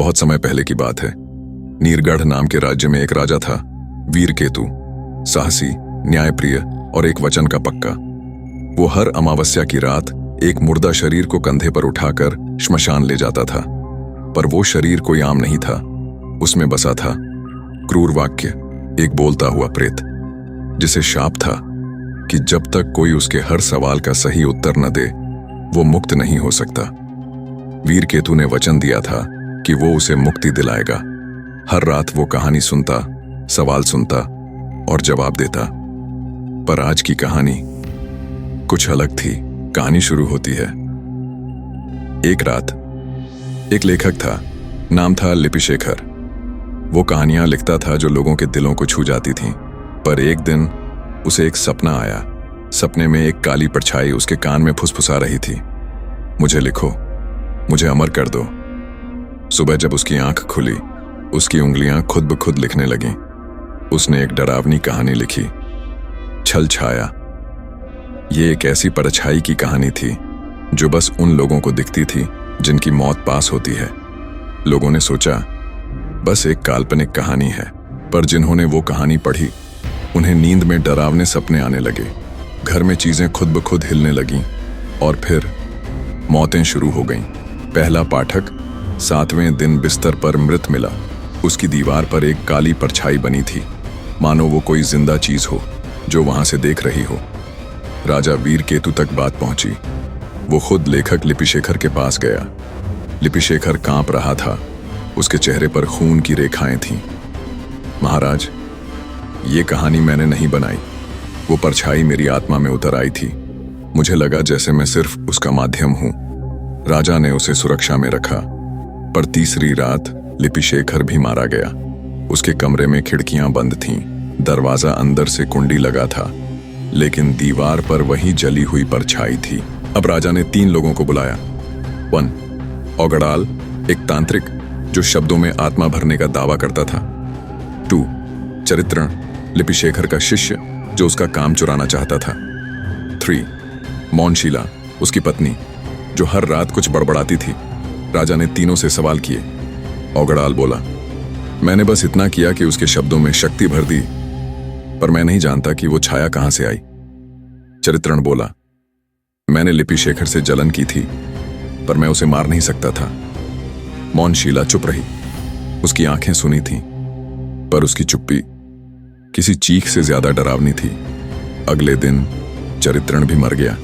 बहुत समय पहले की बात है। नीरगढ़ नाम के राज्य में एक राजा था, वीरकेतु। साहसी, न्यायप्रिय और एक वचन का पक्का। वो हर अमावस्या की रात एक मुर्दा शरीर को कंधे पर उठाकर श्मशान ले जाता था। पर वो शरीर कोई आम नहीं था। उसमें बसा था क्रूर वाक्य, एक बोलता हुआ प्रेत, जिसे शाप था कि जब तक कोई उसके हर सवाल का सही उत्तर न दे, वो मुक्त नहीं हो सकता। वीरकेतु ने वचन दिया था कि वो उसे मुक्ति दिलाएगा। हर रात वो कहानी सुनता, सवाल सुनता और जवाब देता। पर आज की कहानी कुछ अलग थी। कहानी शुरू होती है। एक रात एक लेखक था, नाम था लिपिशेखर। वो कहानियां लिखता था जो लोगों के दिलों को छू जाती थीं। पर एक दिन उसे एक सपना आया। सपने में एक काली परछाई उसके कान में फुसफुसा रही थी, मुझे लिखो, मुझे अमर कर दो। सुबह जब उसकी आंख खुली, उसकी उंगलियां खुद ब खुद लिखने लगीं। उसने एक डरावनी कहानी लिखी, छल छाया। ये एक ऐसी परछाई की कहानी थी जो बस उन लोगों को दिखती थी जिनकी मौत पास होती है। लोगों ने सोचा बस एक काल्पनिक कहानी है, पर जिन्होंने वो कहानी पढ़ी उन्हें नींद में डरावने सपने आने लगे। घर में चीजें खुद ब खुद हिलने लगीं और फिर मौतें शुरू हो गईं। पहला पाठक 7वें दिन बिस्तर पर मृत मिला। उसकी दीवार पर एक काली परछाई बनी थी, मानो वो कोई जिंदा चीज हो जो वहां से देख रही हो। राजा वीरकेतु तक बात पहुंची। वो खुद लेखक लिपिशेखर के पास गया। लिपिशेखर कांप रहा था, उसके चेहरे पर खून की रेखाएं थीं। महाराज, ये कहानी मैंने नहीं बनाई। वो परछाई मेरी आत्मा में उतर आई थी। मुझे लगा जैसे मैं सिर्फ उसका माध्यम हूं। राजा ने उसे सुरक्षा में रखा। पर तीसरी रात लिपिशेखर भी मारा गया। उसके कमरे में खिड़कियां बंद थीं, दरवाजा अंदर से कुंडी लगा था, लेकिन दीवार पर वही जली हुई परछाई थी। अब राजा ने 3 लोगों को बुलाया। 1. औगड़ाल, एक तांत्रिक जो शब्दों में आत्मा भरने का दावा करता था। 2. चरित्रण, लिपिशेखर का शिष्य जो उसका काम चुराना चाहता था। 3. मौनशीला, उसकी पत्नी जो हर रात कुछ बड़बड़ाती थी। राजा ने तीनों से सवाल किए। औगड़ाल बोला, मैंने बस इतना किया कि उसके शब्दों में शक्ति भर दी, पर मैं नहीं जानता कि वो छाया कहां से आई। चरित्रण बोला, मैंने लिपिशेखर से जलन की थी, पर मैं उसे मार नहीं सकता था। मौनशीला चुप रही। उसकी आंखें सुनी थीं, पर उसकी चुप्पी किसी चीख से ज्यादा डरावनी थी। अगले दिन चरित्रण भी मर गया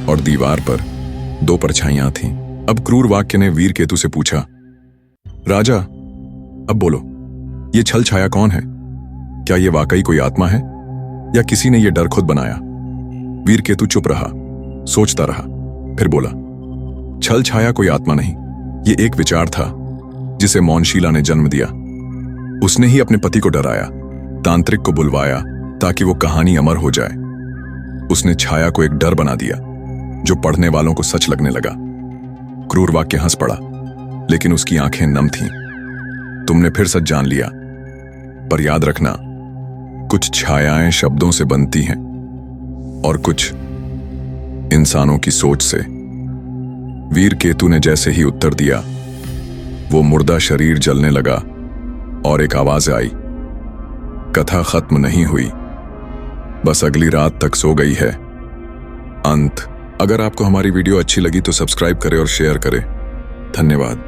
और दीवार पर 2 परछाइयां थीं। अब क्रूर वाक्य ने वीरकेतु से पूछा, राजा, अब बोलो, ये छल छाया कौन है? क्या ये वाकई कोई आत्मा है या किसी ने ये डर खुद बनाया? वीरकेतु चुप रहा, सोचता रहा, फिर बोला, छल छाया कोई आत्मा नहीं, ये एक विचार था जिसे मौनशीला ने जन्म दिया। उसने ही अपने पति को डराया, तांत्रिक को बुलवाया ताकि वो कहानी अमर हो जाए। उसने छाया को एक डर बना दिया जो पढ़ने वालों को सच लगने लगा। क्रूर वाक्य हंस पड़ा, लेकिन उसकी आंखें नम थीं। तुमने फिर सच जान लिया, पर याद रखना, कुछ छायाएं शब्दों से बनती हैं और कुछ इंसानों की सोच से। वीरकेतु ने जैसे ही उत्तर दिया, वो मुर्दा शरीर जलने लगा और एक आवाज आई, कथा खत्म नहीं हुई, बस अगली रात तक सो गई है। अंत। अगर आपको हमारी वीडियो अच्छी लगी तो सब्सक्राइब करें और शेयर करें। धन्यवाद।